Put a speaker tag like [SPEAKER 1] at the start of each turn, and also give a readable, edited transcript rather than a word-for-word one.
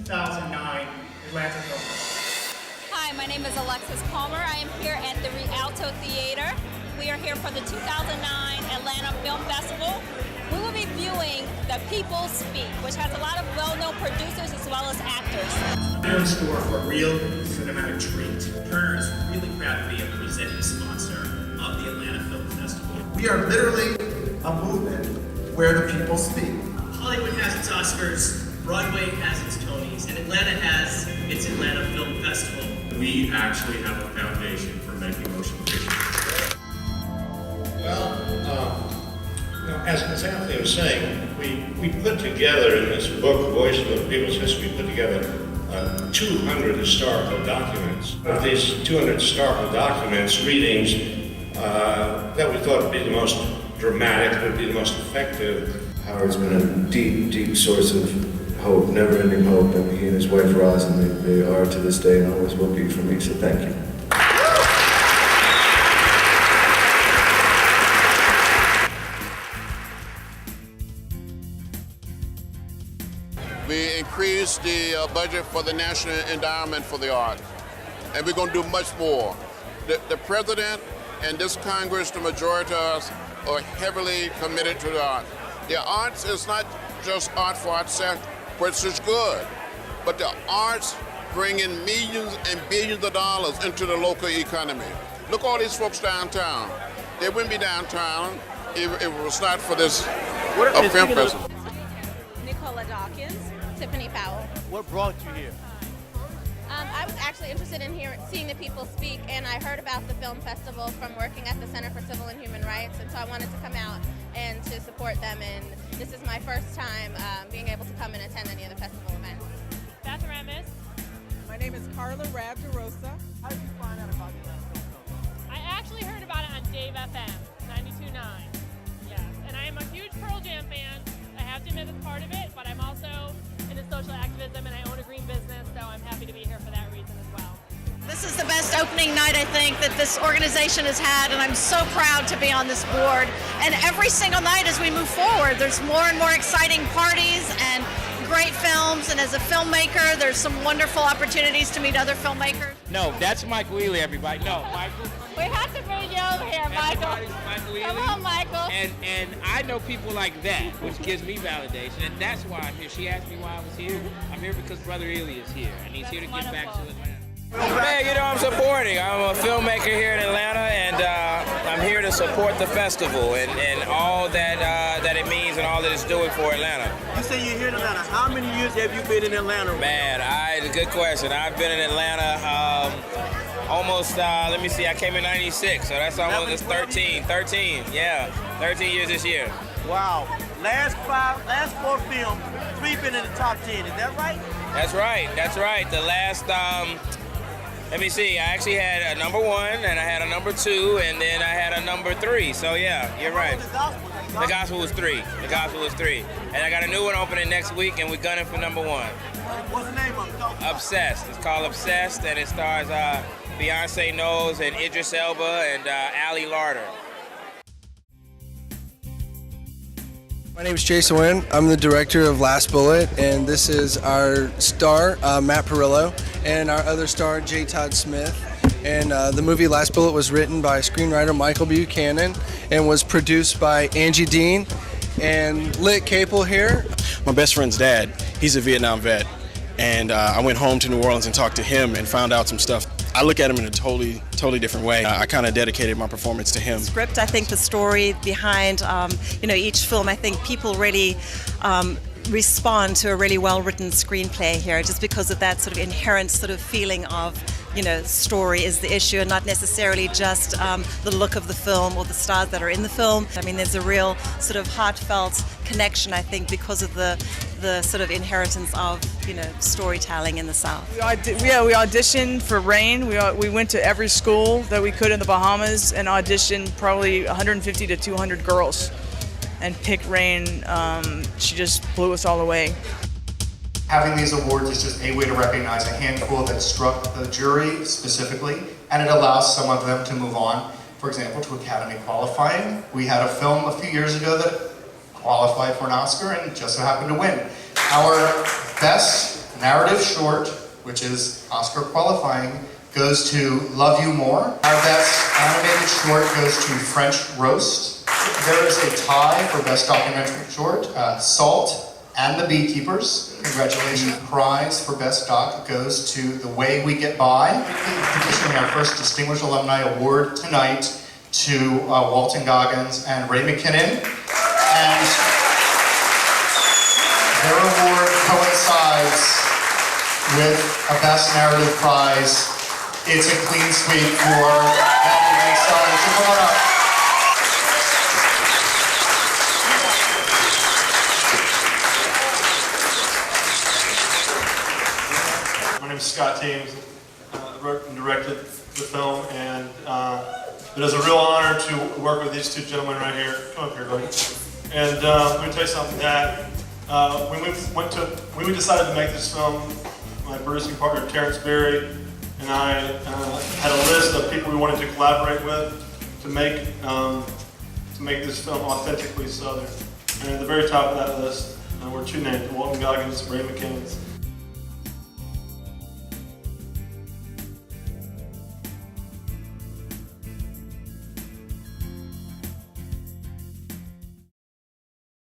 [SPEAKER 1] 2009 Atlanta Film Festival.
[SPEAKER 2] Hi, my name is Alexis Palmer. I am here at the Rialto Theater. We are here for the 2009 Atlanta Film Festival. We will be viewing The People Speak, which has a lot of well-known producers as well as actors.
[SPEAKER 1] We're in store for a real cinematic treat. Turner is really proud to be a presenting sponsor of the Atlanta Film Festival.
[SPEAKER 3] We are literally a movement where the people speak.
[SPEAKER 1] Hollywood has its Oscars, Broadway has its Tonys, and Atlanta has its Atlanta Film Festival.
[SPEAKER 4] We actually have a foundation for making motion pictures.
[SPEAKER 5] Well, as Anthony was saying, we put together in this book, Voice of the People's History, we put together 200 historical documents. Of these 200 historical documents, readings that we thought would be the most dramatic, would be the most effective.
[SPEAKER 6] Howard's been a deep, deep source of hope, never-ending hope, and he and his wife Rosin, they are to this day and always will be for me, so thank you.
[SPEAKER 7] We increased the budget for the National Endowment for the Arts, and we're going to do much more. The President and this Congress, the majority of us, are heavily committed to the arts. The arts is not just art for art's sake, which is good, but the arts bring in millions and billions of dollars into the local economy. Look at all these folks downtown. They wouldn't be downtown if it was not for this film festival.
[SPEAKER 8] Nicola Dawkins, Tiffany Powell.
[SPEAKER 9] What brought you here?
[SPEAKER 8] I was actually interested in seeing the people speak, and I heard about the film festival from working at the Center for Civil and Human Rights, and so I wanted to come out and to support them, and this is my first time being able to come and attend any of the festival events.
[SPEAKER 2] Beth Remis.
[SPEAKER 10] My name is Carla Rabderosa.
[SPEAKER 9] How did you find out about the Atlanta Film Festival?
[SPEAKER 2] I actually heard about it on Dave FM 92.9. Yes, and I am a huge Pearl Jam fan. I have to admit that's part of it, but I'm also into social activism and I own a green business, so I'm happy to be here for that reason as well.
[SPEAKER 11] This is the best opening night, I think, that this organization has had, and I'm so proud to be on this board. And every single night as we move forward, there's more and more exciting parties and great films, and as a filmmaker, there's some wonderful opportunities to meet other filmmakers.
[SPEAKER 9] No, that's Mike Wheely, everybody. No, Michael.
[SPEAKER 2] We have to bring you over here, Michael.
[SPEAKER 9] Michael Wheely.
[SPEAKER 2] Come on, Michael.
[SPEAKER 9] And I know people like that, which gives me validation, and that's why I'm here. She asked me why I was here. I'm here because Brother Ely is here, and he's here to give back to Atlanta. Man, you know, I'm supporting. I'm a filmmaker here in Atlanta, and I'm here to support the festival and all that it means and all that it's doing for Atlanta.
[SPEAKER 12] You say you're here in Atlanta. How many years have you been in Atlanta?
[SPEAKER 9] Man, it's a good question. I've been in Atlanta almost, let me see, I came in 96, so that's almost 13, yeah, 13 years this year.
[SPEAKER 12] Wow. Last four films, 3 been in the top 10, is that right?
[SPEAKER 9] That's right. The last, let me see, I actually had a number 1, and I had a number 2, and then I had a number 3, so yeah, you're right. The Gospel was 3. And I got a new one opening next week, and we're gunning for number 1.
[SPEAKER 12] What's the name of it?
[SPEAKER 9] Obsessed. It's called Obsessed, and it stars Beyonce Knowles and Idris Elba and Ali Larter.
[SPEAKER 13] My name is Jason Wynn. I'm the director of Last Bullet, and this is our star, Matt Perillo, and our other star, J. Todd Smith. And the movie Last Bullet was written by screenwriter Michael Buchanan and was produced by Angie Dean and Lit Capel here.
[SPEAKER 14] My best friend's dad, he's a Vietnam vet, and I went home to New Orleans and talked to him and found out some stuff. I look at him in a totally different way. I kind of dedicated my performance to him.
[SPEAKER 15] Script, I think the story behind each film, I think people really respond to a really well-written screenplay here just because of that sort of inherent sort of feeling of story is the issue and not necessarily just the look of the film or the stars that are in the film. I mean, there's a real sort of heartfelt connection, I think, because of the sort of inheritance of, storytelling in the South.
[SPEAKER 10] We auditioned for Rain. We went to every school that we could in the Bahamas and auditioned probably 150 to 200 girls and picked Rain. She just blew us all away.
[SPEAKER 3] Having these awards is just a way to recognize a handful that struck the jury specifically, and it allows some of them to move on, for example, to Academy qualifying. We had a film a few years ago that qualified for an Oscar and just so happened to win. Our best narrative short, which is Oscar qualifying, goes to Love You More. Our best animated short goes to French Roast. There is a tie for best documentary short, Salt and the Beekeepers. Congratulations. Prize for best doc goes to The Way We Get By. Petitioning our first Distinguished Alumni Award tonight to Walton Goggins and Ray McKinnon. And their award coincides with a Best Narrative Prize. It's a clean sweep for Andy Langstein. So come on up.
[SPEAKER 16] My name is Scott Teems. I wrote and directed the film, and it is a real honor to work with these two gentlemen right here. Come up here, buddy. And let me tell you something, that when we decided to make this film, my producing partner Terrence Berry and I had a list of people we wanted to collaborate with to make this film authentically Southern. And at the very top of that list were two names, Walton Goggins and Ray McKinnon.